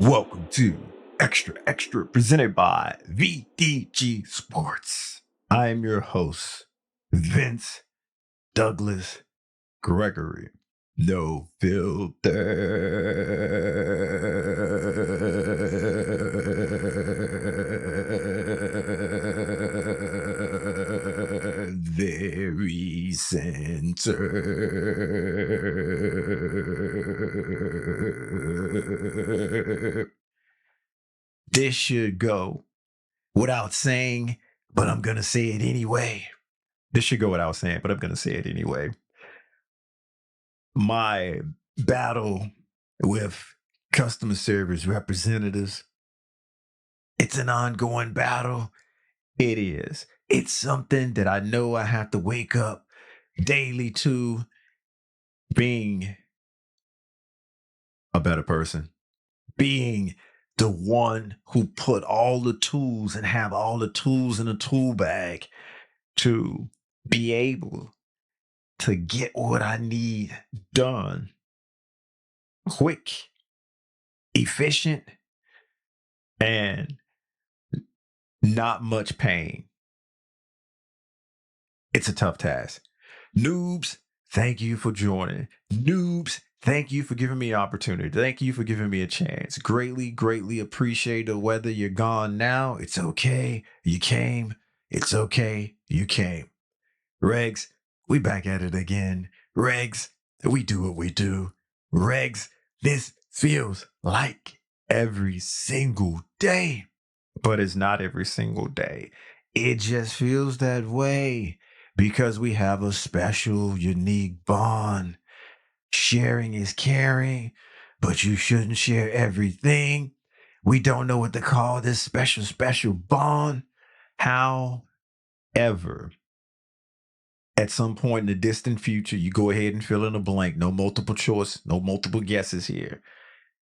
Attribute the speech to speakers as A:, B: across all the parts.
A: Welcome to Extra presented by VDG Sports. I am your host, Vince Douglas Gregory. No filter. Very center. This should go without saying, but I'm going to say it anyway. This should go without saying, but I'm going to say it anyway. My battle with customer service representatives, it's an ongoing battle. It is. It's something that I know I have to wake up daily to, being a better person, being the one who put all the tools and have all the tools in a tool bag to be able to get what I need done quick, efficient, and not much pain. It's a tough task. Noobs, thank you for joining. Noobs, thank you for giving me an opportunity. Thank you for giving me a chance. Greatly appreciate it. Whether you're gone now, it's okay. You came. It's okay. You came. Regs, we back at it again. Regs, we do what we do. Regs, this feels like every single day, but it's not every single day. It just feels that way because we have a special, unique bond. Sharing is caring, but you shouldn't share everything. We don't know what to call this special bond. However, at some point in the distant future, you go ahead and fill in a blank. No multiple choice, no multiple guesses here.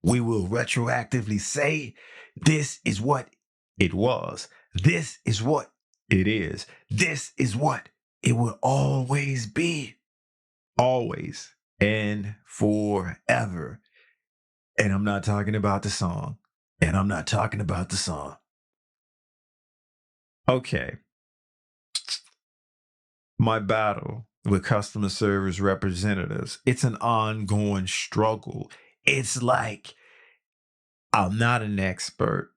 A: We will retroactively say, this is what it was. This is what it is. This is what it will always be. Always and forever. And I'm not talking about the song. And I'm not talking about the song. Okay. My battle with customer service representatives, it's an ongoing struggle. It's like I'm not an expert.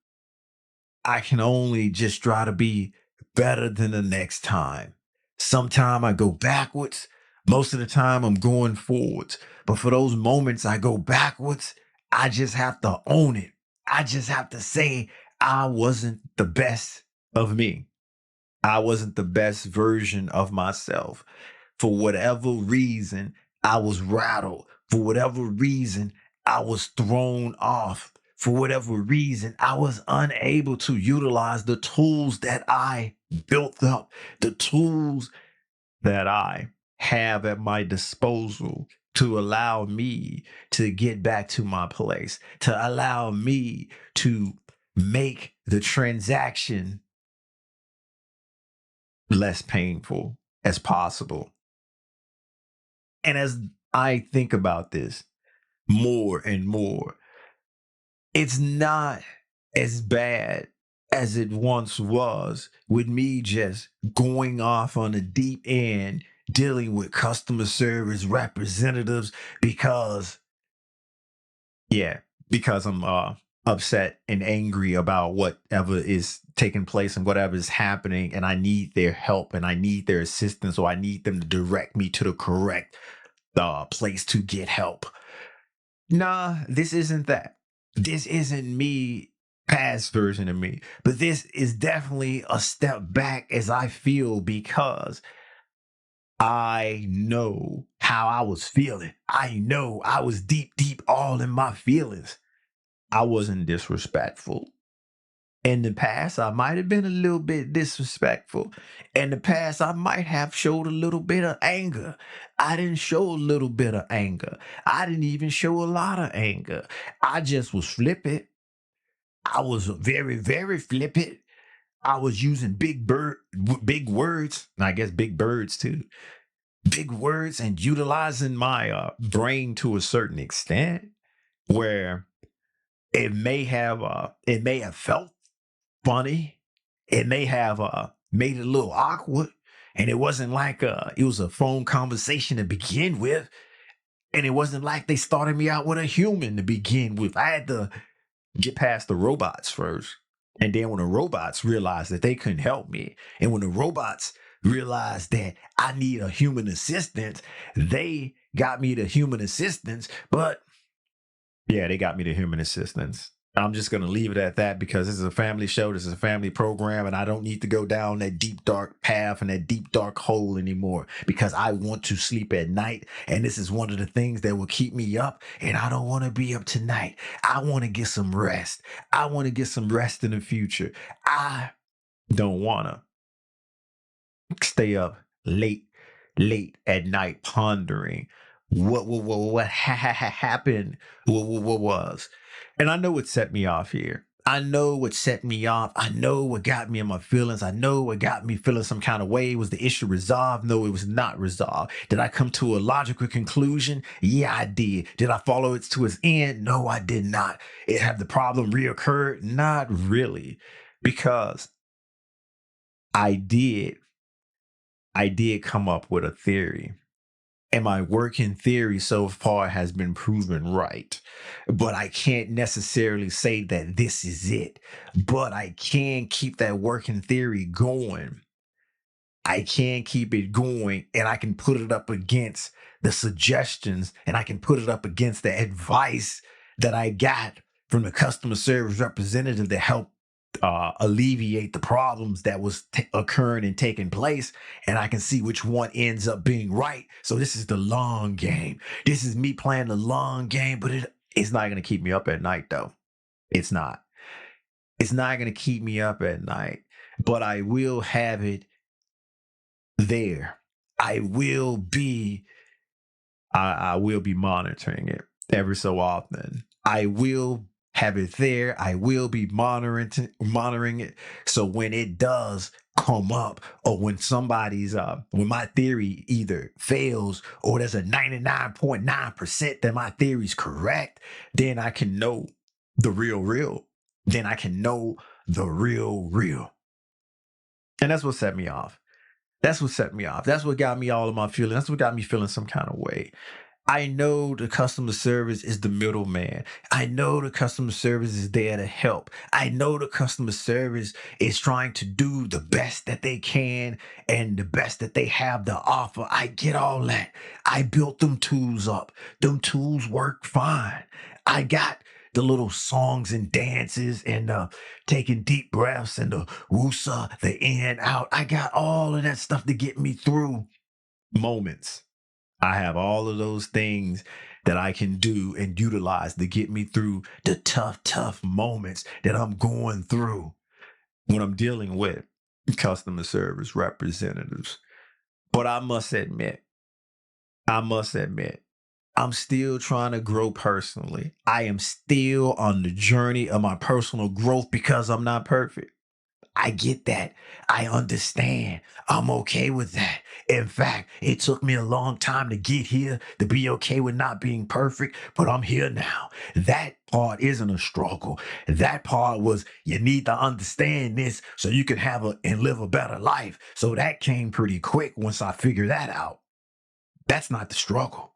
A: I can only just try to be better than the next time. Sometime I go backwards. Most of the time I'm going forwards. But for those moments I go backwards, I just have to own it. I just have to say I wasn't the best of me. I wasn't the best version of myself. For whatever reason, I was rattled. For whatever reason, I was thrown off. For whatever reason, I was unable to utilize the tools that I built up, the tools that I have at my disposal to allow me to get back to my place, to allow me to make the transaction less painful as possible. And as I think about this more and more, it's not as bad as it once was with me just going off on the deep end, dealing with customer service representatives because, yeah, because I'm upset and angry about whatever is taking place and whatever is happening, and I need their help and I need their assistance, or I need them to direct me to the correct place to get help. Nah, this isn't that. This isn't me, past version of me, but this is definitely a step back as I feel, because I know how I was feeling. I know I was deep all in my feelings. I wasn't disrespectful. In the past, I might have been a little bit disrespectful. In the past, I might have showed a little bit of anger. I didn't show a little bit of anger. I didn't even show a lot of anger. I just was flippant. I was very flippant. I was using big words, and I guess big birds too. Big words, and utilizing my brain to a certain extent, where it may have felt funny. It may have made it a little awkward. And it wasn't like it was a phone conversation to begin with. And it wasn't like they started me out with a human to begin with. I had to get past the robots first. And then when the robots realized that they couldn't help me, and when the robots realized that I need a human assistance, they got me the human assistance. But yeah, they got me the human assistance. I'm just going to leave it at that because this is a family show. This is a family program, and I don't need to go down that deep, dark path and that deep, dark hole anymore because I want to sleep at night. And this is one of the things that will keep me up. And I don't want to be up tonight. I want to get some rest. I want to get some rest in the future. I don't want to stay up late, late at night pondering what happened, what was. And I know what set me off here. I know what set me off. I know what got me in my feelings. I know what got me feeling some kind of way. Was the issue resolved? No, it was not resolved. Did I come to a logical conclusion? Yeah, I did. Did I follow it to its end? No, I did not. It have the problem reoccurred? Not really, because I did I did come up with a theory. And my working theory so far has been proven right. But I can't necessarily say that this is it. But I can keep that working theory going. I can keep it going and I can put it up against the suggestions and I can put it up against the advice that I got from the customer service representative to help alleviate the problems that was occurring and taking place. And I can see which one ends up being right. So this is the long game. This is me playing the long game, but it's not going to keep me up at night though. It's not. It's not going to keep me up at night, but I will have it there. I will be I will be monitoring it every so often. I will have it there. I will be monitoring it. So when it does come up, or when somebody's when my theory either fails or there's a 99.9% that my theory's correct, then I can know the real. Then I can know the real. And that's what set me off. That's what set me off. That's what got me all of my feeling. That's what got me feeling some kind of way. I know the customer service is the middleman. I know the customer service is there to help. I know the customer service is trying to do the best that they can and the best that they have to offer. I get all that. I built them tools up. Them tools work fine. I got the little songs and dances and taking deep breaths and the woosa, the in, out. I got all of that stuff to get me through moments. I have all of those things that I can do and utilize to get me through the tough moments that I'm going through when I'm dealing with customer service representatives. But I must admit, I'm still trying to grow personally. I am still on the journey of my personal growth because I'm not perfect. I get that. I understand. I'm okay with that. In fact, it took me a long time to get here to be okay with not being perfect, but I'm here now. That part isn't a struggle. That part was you need to understand this so you can have and live a better life. So that came pretty quick once I figured that out. That's not the struggle.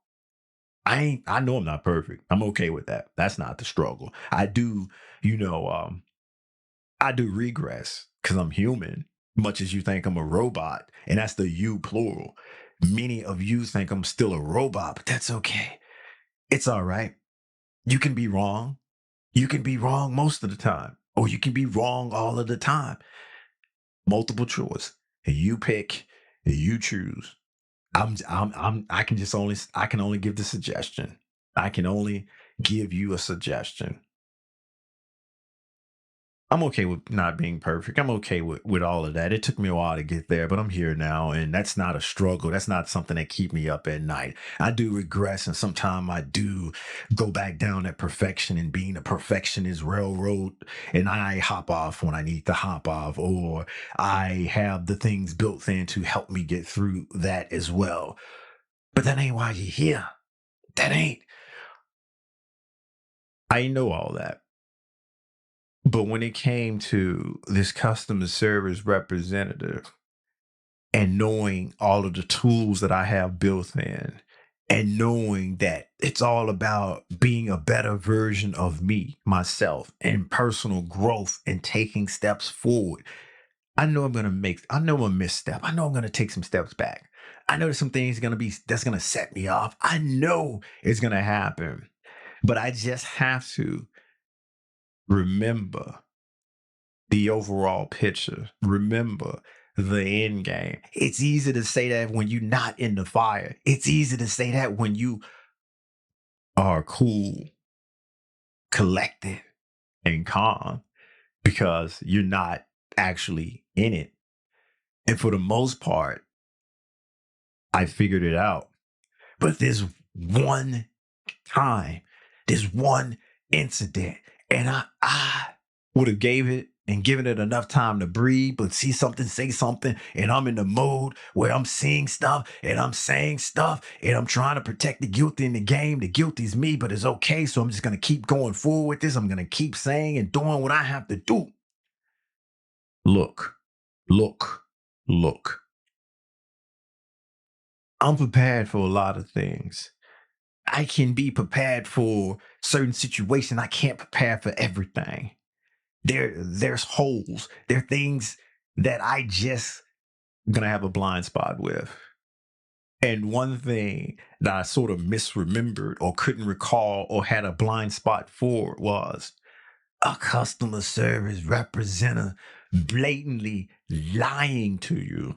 A: I know I'm not perfect. I'm okay with that. That's not the struggle. You know, I do regress because I'm human, much as you think I'm a robot, and that's the you plural. Many of you think I'm still a robot, but that's okay. It's all right. You can be wrong. You can be wrong most of the time, or you can be wrong all of the time. Multiple choice. You pick, you choose. I can only give the suggestion. I can only give you a suggestion. I'm okay with not being perfect. I'm okay with all of that. It took me a while to get there, but I'm here now, and that's not a struggle. That's not something that keep me up at night. I do regress, and sometimes I do go back down that perfection and being a perfectionist railroad, and I hop off when I need to hop off, or I have the things built in to help me get through that as well. But that ain't why you're here. That ain't. I know all that. But when it came to this customer service representative and knowing all of the tools that I have built in, and knowing that it's all about being a better version of me, myself, and personal growth and taking steps forward. I know a misstep. I know I'm gonna take some steps back. I know there's some things that's gonna set me off. I know it's gonna happen. But I just have to remember the overall picture. Remember the end game. It's easy to say that when you're not in the fire. It's easy to say that when you are cool, collected, and calm because you're not actually in it. And for the most part, I figured it out. But there's one time, this one incident, and I would have gave it and given it enough time to breathe, but see something, say something, and I'm in the mode where I'm seeing stuff and I'm saying stuff and I'm trying to protect the guilty in the game. The guilty's me, but it's okay. So I'm just gonna keep going forward with this. I'm gonna keep saying and doing what I have to do. Look, look, look. I'm prepared for a lot of things. I can be prepared for certain situations. I can't prepare for everything. There's holes. There are things that I just gonna have a blind spot with. And one thing that I sort of misremembered or couldn't recall or had a blind spot for was a customer service representative blatantly lying to you.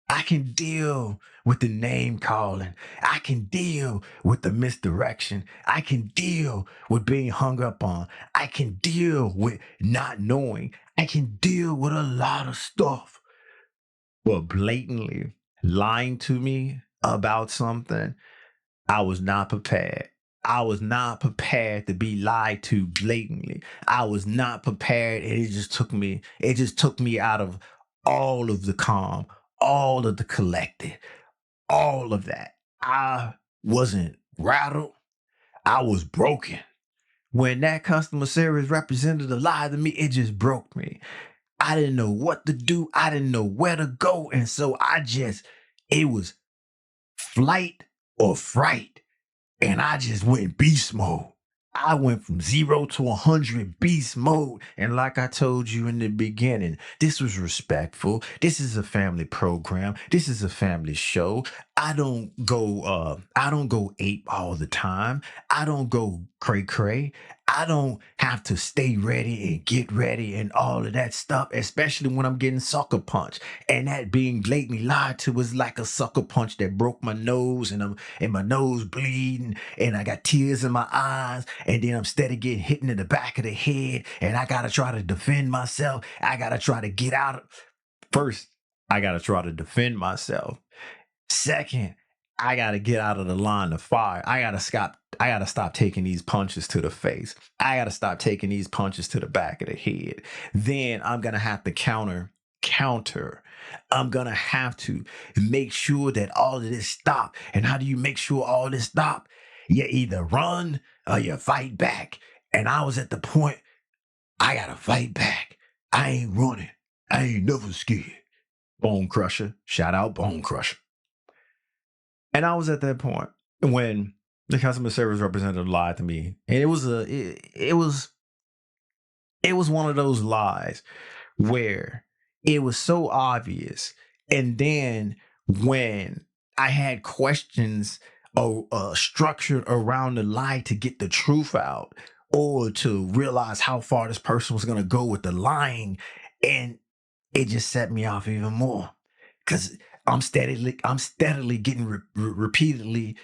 A: I can deal with the name calling. I can deal with the misdirection. I can deal with being hung up on. I can deal with not knowing. I can deal with a lot of stuff. But blatantly lying to me about something, I was not prepared. I was not prepared to be lied to blatantly. I was not prepared. And it just took me out of all of the calm, all of the collected, all of that. I wasn't rattled. I was broken. When that customer service representative lied to me, it just broke me. I didn't know what to do. I didn't know where to go. And so it was flight or fright. And I just went beast mode. I went from 0 to 100 beast mode. And like I told you in the beginning, this was respectful. This is a family program. This is a family show. I don't go ape all the time. I don't go cray cray. I don't have to stay ready and get ready and all of that stuff, especially when I'm getting sucker punched. And that being blatantly lied to was like a sucker punch that broke my nose and my nose bleeding and I got tears in my eyes and then I'm steady getting hit in the back of the head and I gotta try to defend myself. I gotta try to get out. First, I gotta try to defend myself. Second, I gotta get out of the line of fire. I gotta stop taking these punches to the face. I gotta stop taking these punches to the back of the head. Then I'm gonna have to counter. I'm gonna have to make sure that all of this stop. And how do you make sure all this stop? You either run or you fight back. And I was at the point I gotta fight back. I ain't running. I ain't never scared. Bone Crusher. Shout out Bone Crusher. And I was at that point when the customer service representative lied to me. And it was one of those lies where it was so obvious. And then when I had questions structured around the lie to get the truth out or to realize how far this person was going to go with the lying, and it just set me off even more because I'm steadily getting repeatedly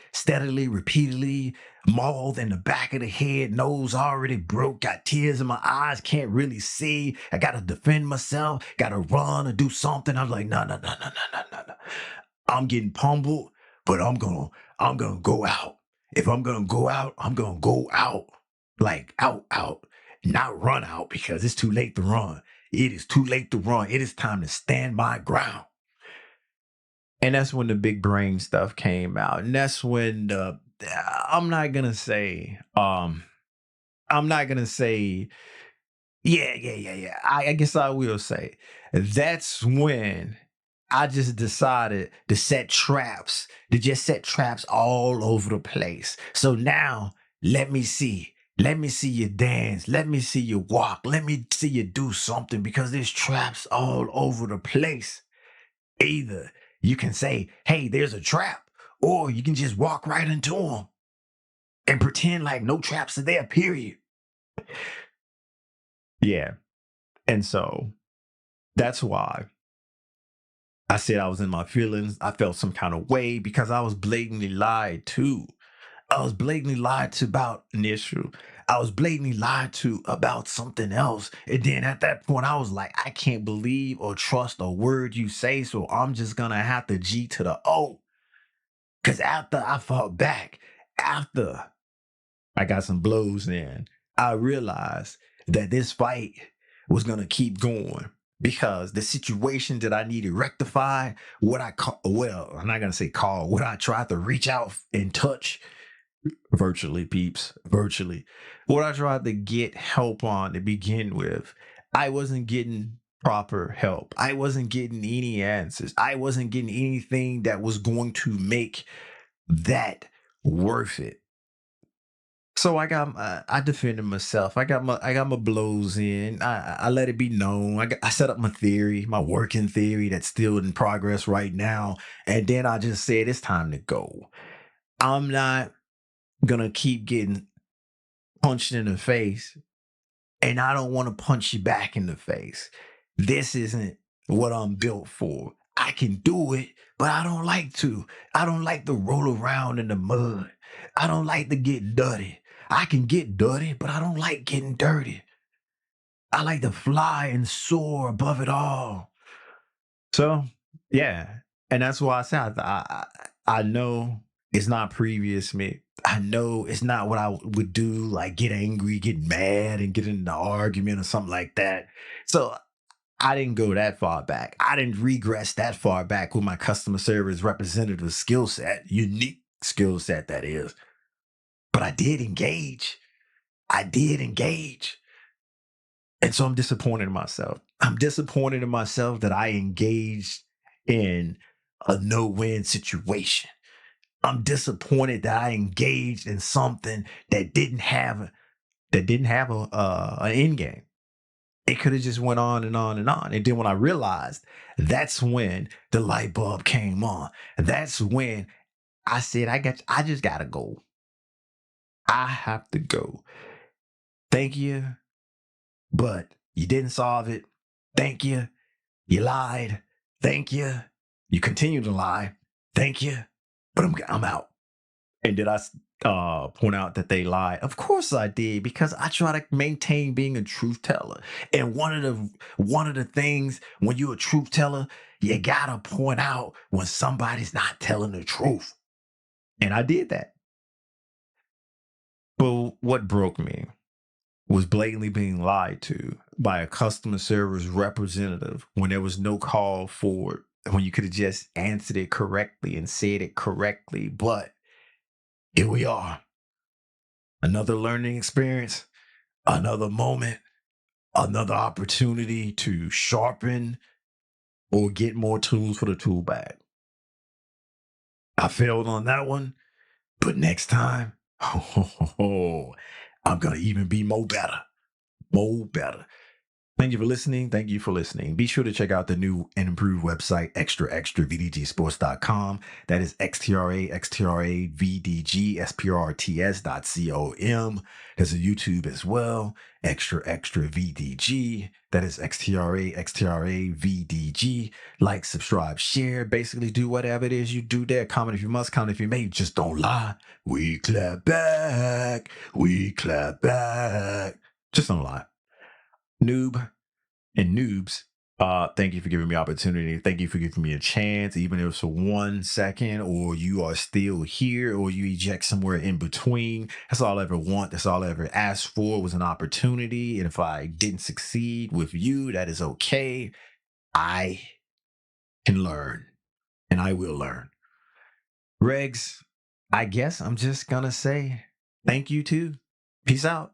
A: mauled in the back of the head, nose already broke, got tears in my eyes, can't really see. I gotta defend myself, gotta run or do something. I'm like, no, no, no, no, no, no, no, no. I'm getting pummeled, but I'm gonna go out. If I'm gonna go out, I'm gonna go out, like out, not run out because it's too late to run. It is too late to run. It is time to stand my ground. And that's when the big brain stuff came out. And that's when I'm not gonna say I'm not gonna say Yeah. I guess I will say that's when I just decided to set traps, to just set traps all over the place. So now let me see. Let me see you dance. Let me see you walk. Let me see you do something because there's traps all over the place. Either you can say, hey, there's a trap, or you can just walk right into them and pretend like no traps are there, period. Yeah. And so that's why I said I was in my feelings. I felt some kind of way because I was blatantly lied to. I was blatantly lied to about an issue. I was blatantly lied to about something else. And then at that point, I was like, I can't believe or trust a word you say. So I'm just going to have to G to the O. Because after I fought back, after I got some blows in, I realized that this fight was going to keep going because the situation that I needed rectified, what I call, well, I'm not going to say call, what I tried to reach out and touch virtually, peeps, virtually, what I tried to get help on to begin with, I wasn't getting proper help. I wasn't getting any answers. I wasn't getting anything that was going to make that worth it. So I defended myself. I got my blows in. I let it be known. I set up my theory, my working theory that's still in progress right now. And then I just said it's time to go. I'm not gonna keep getting punched in the face, and I don't want to punch you back in the face. This isn't what I'm built for. I can do it, but I don't like to. I don't like to roll around in the mud. I don't like to get dirty. I can get dirty, but I don't like getting dirty. I like to fly and soar above it all. So, yeah. And that's why I said I know it's not previous me. I know it's not what I would do, like get angry, get mad, and get in an argument or something like that. So I didn't go that far back. I didn't regress that far back with my customer service representative skill set, unique skill set that is. But I did engage. I did engage. And so I'm disappointed in myself. I'm disappointed in myself that I engaged in a no-win situation. I'm disappointed that I engaged in something that didn't have an end game. It could have just went on and on and on. And then when I realized, that's when the light bulb came on. That's when I said, I just gotta go. I have to go. Thank you, but you didn't solve it. Thank you. You lied. Thank you. You continue to lie. Thank you. But I'm out. And did I point out that they lied? Of course I did, because I try to maintain being a truth teller. And one of the things when you're a truth teller, you gotta point out when somebody's not telling the truth. And I did that. But what broke me was blatantly being lied to by a customer service representative when there was no call for it, when you could have just answered it correctly and said it correctly. But here we are, another learning experience, another moment, another opportunity to sharpen or get more tools for the tool bag. I failed on that one, but next time, I'm going to even be more better, more better. Thank you for listening. Thank you for listening. Be sure to check out the new and improved website, extra, That is XTRA, There's a YouTube as well, Extra VDG. That is XTRA. Like, subscribe, share. Basically, do whatever it is you do there. Comment if you must, comment if you may. Just don't lie. We clap back. We clap back. Just don't lie. Noob and noobs, thank you for giving me opportunity. Thank you for giving me a chance, even if it's for 1 second, or you are still here, or you eject somewhere in between. That's all I ever want. That's all I ever asked for, was an opportunity. And if I didn't succeed with you, that is okay. I can learn, and I will learn. Regs, I guess I'm just gonna say thank you too. Peace out.